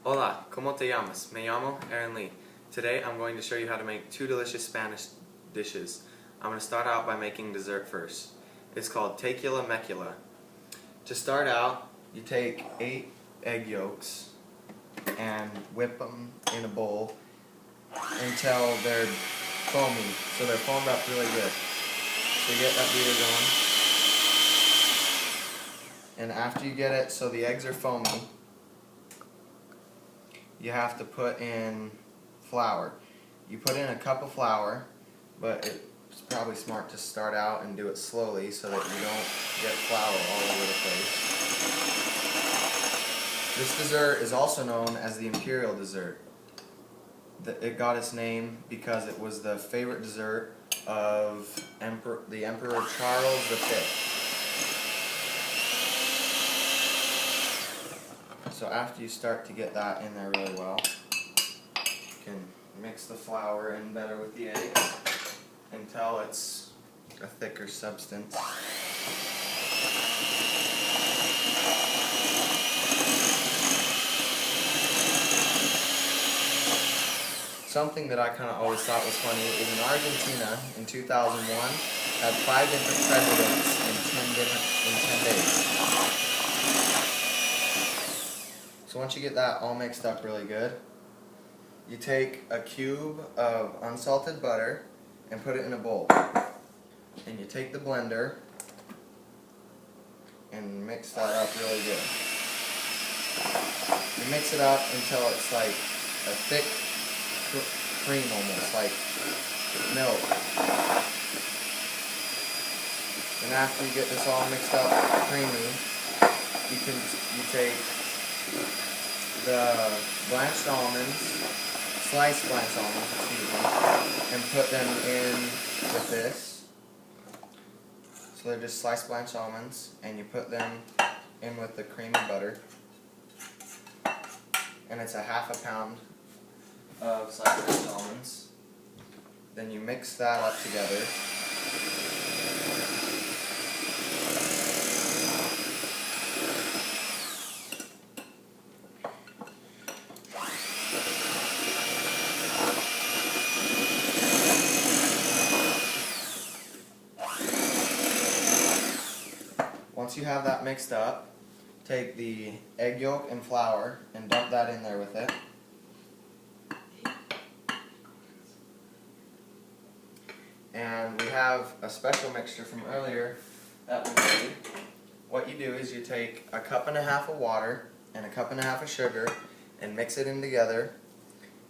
Hola, ¿cómo te llamas? Me llamo Aaron Lee. Today I'm going to show you how to make two delicious Spanish dishes. I'm going to start out by making dessert first. It's called Tecula Mecula. To start out, you take 8 egg yolks and whip them in a bowl until they're foamy, so they're foamed up really good. So you get that beater going, and after you get it so the eggs are foamy, you have to put in flour. You put in a cup of flour, but it's probably smart to start out and do it slowly so that you don't get flour all over the place. This dessert is also known as the imperial dessert. It got its name because it was the favorite dessert of the Emperor Charles V. So after you start to get that in there really well, you can mix the flour in better with the eggs until it's a thicker substance. Something that I kind of always thought was funny is in Argentina in 2001 had 5 different presidents in 10 days. So once you get that all mixed up really good, you take a cube of unsalted butter and put it in a bowl. And you take the blender and mix that up really good. You mix it up until it's like a thick cream, almost like milk. And after you get this all mixed up creamy, you take the blanched almonds, sliced blanched almonds, and put them in with this. So they're just sliced blanched almonds, and you put them in with the creamy butter. And it's a ½ pound of sliced blanched almonds. Then you mix that up together. Once you have that mixed up, take the egg yolk and flour and dump that in there with it. And we have a special mixture from earlier that we made. What you do is you take a cup and a half of water and a cup and a half of sugar and mix it in together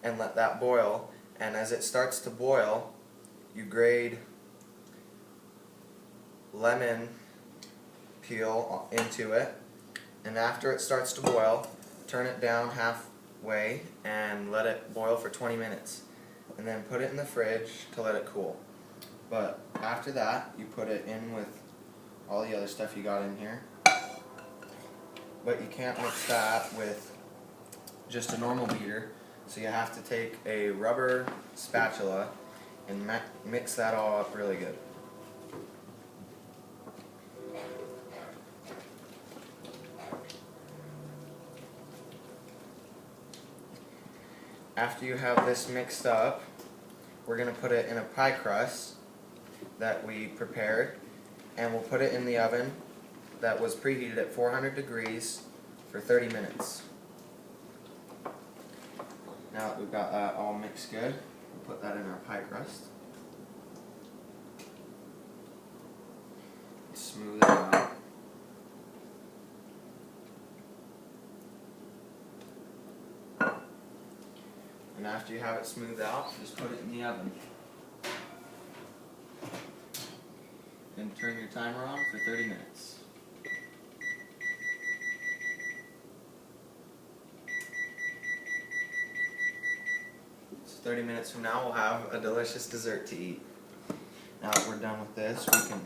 and let that boil. And as it starts to boil, you grate lemon peel into it, and after it starts to boil, turn it down halfway and let it boil for 20 minutes, and then put it in the fridge to let it cool. But after that, you put it in with all the other stuff you got in here, but you can't mix that with just a normal beater, so you have to take a rubber spatula and mix that all up really good. After you have this mixed up, we're going to put it in a pie crust that we prepared, and we'll put it in the oven that was preheated at 400 degrees for 30 minutes. Now that we've got that all mixed good, we'll put that in our pie crust. Smooth it out. And after you have it smoothed out, just put it in the oven. And turn your timer on for 30 minutes. So 30 minutes from now, we'll have a delicious dessert to eat. Now that we're done with this, we can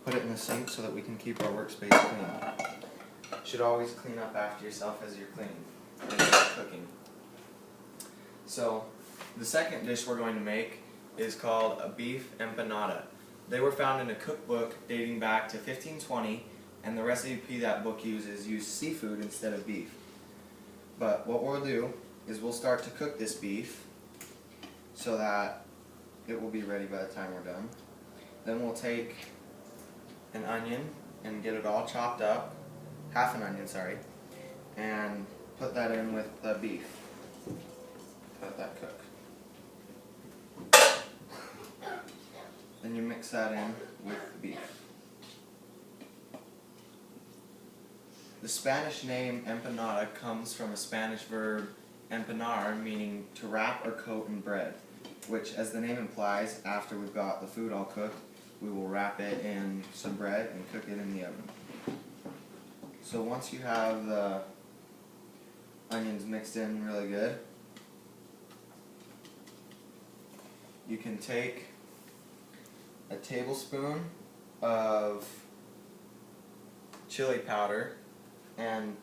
put it in the sink so that we can keep our workspace clean. You should always clean up after yourself as you're cleaning and cooking. So, the second dish we're going to make is called a beef empanada. They were found in a cookbook dating back to 1520, and the recipe that book uses seafood instead of beef. But what we'll do is we'll start to cook this beef so that it will be ready by the time we're done. Then we'll take an onion and get it all chopped up, half an onion, sorry, and put that in with the beef. Let that cook. Then you mix that in with the beef. The Spanish name empanada comes from a Spanish verb empanar, meaning to wrap or coat in bread, which, as the name implies, after we've got the food all cooked, we will wrap it in some bread and cook it in the oven. So once you have the onions mixed in really good, you can take a tablespoon of chili powder and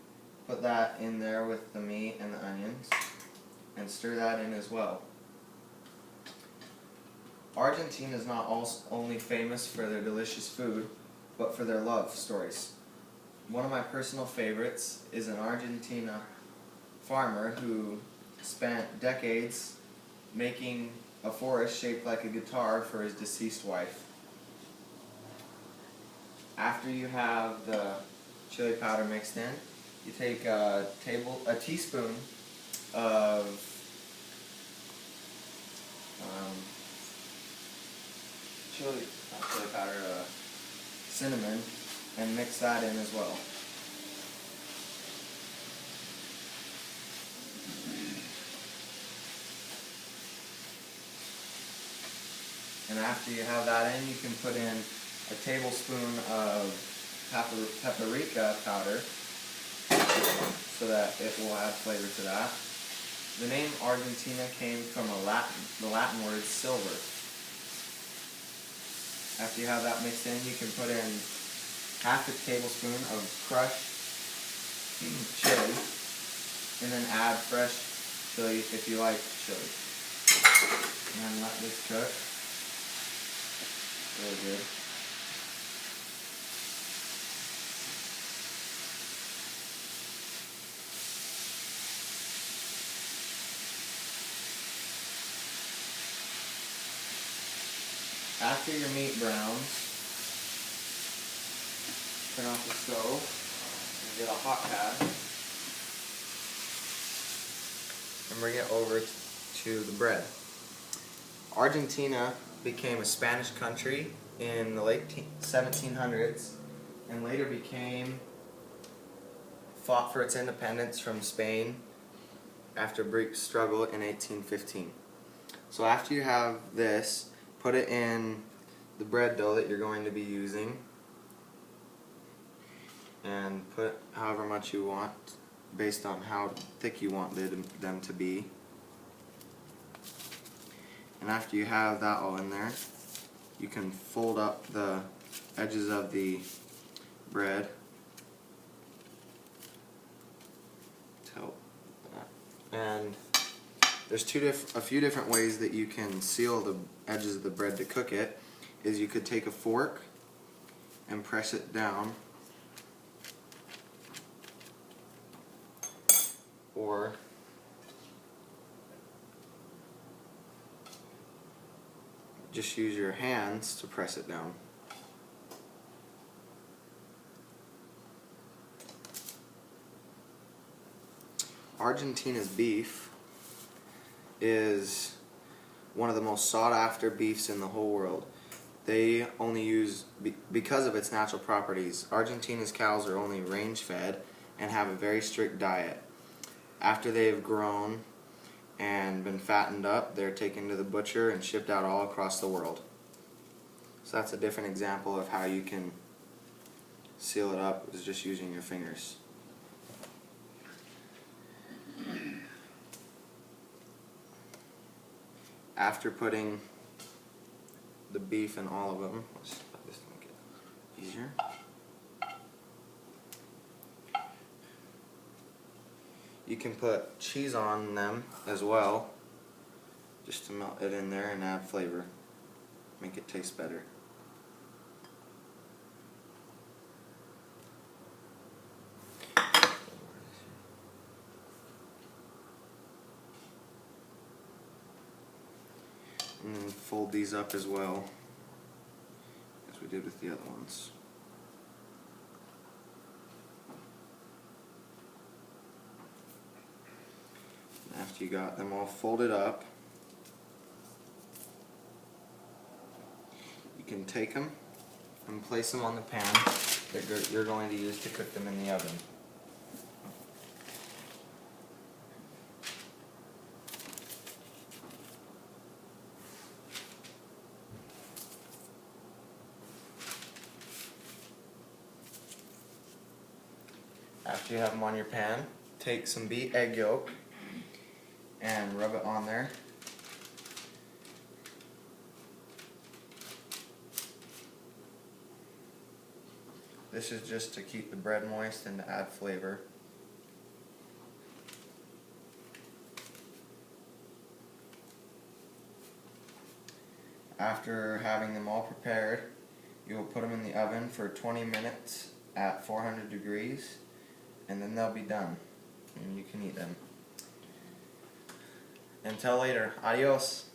put that in there with the meat and the onions and stir that in as well. Argentina is not only famous for their delicious food, but for their love stories. One of my personal favorites is an Argentina farmer who spent decades making a forest shaped like a guitar for his deceased wife. After you have the chili powder mixed in, you take a teaspoon of cinnamon, and mix that in as well. And after you have that in, you can put in a tablespoon of paprika powder so that it will add flavor to that. The name Argentina came from the Latin word silver. After you have that mixed in, you can put in half a tablespoon of crushed chili, and then add fresh chili if you like chili. And then let this cook really good. After your meat browns, turn off the stove and get a hot pad and bring it over to the bread. Argentina became a Spanish country in the late 1700s and later fought for its independence from Spain after a brief struggle in 1815. So after you have this, put it in the bread dough that you're going to be using and put however much you want based on how thick you want them to be. And after you have that all in there, you can fold up the edges of the bread to help that. And there's a few different ways that you can seal the edges of the bread to cook it. Is you could take a fork and press it down, or just use your hands to press it down. Argentina's beef is one of the most sought after beefs in the whole world. They only use, because of its natural properties, Argentina's cows are only range fed and have a very strict diet. After they've grown and been fattened up, they're taken to the butcher and shipped out all across the world. So that's a different example of how you can seal it up, is just using your fingers. After putting the beef in all of them, let's let this make it easier. You can put cheese on them as well, just to melt it in there and add flavor, make it taste better. fold these up as well, as we did with the other ones. After you got them all folded up, you can take them and place them on the pan that you're going to use to cook them in the oven. After you have them on your pan, take some beat egg yolk and rub it on there. This is just to keep the bread moist and to add flavor. After having them all prepared, you will put them in the oven for 20 minutes at 400 degrees, and then they'll be done, and you can eat them. Until later, adios.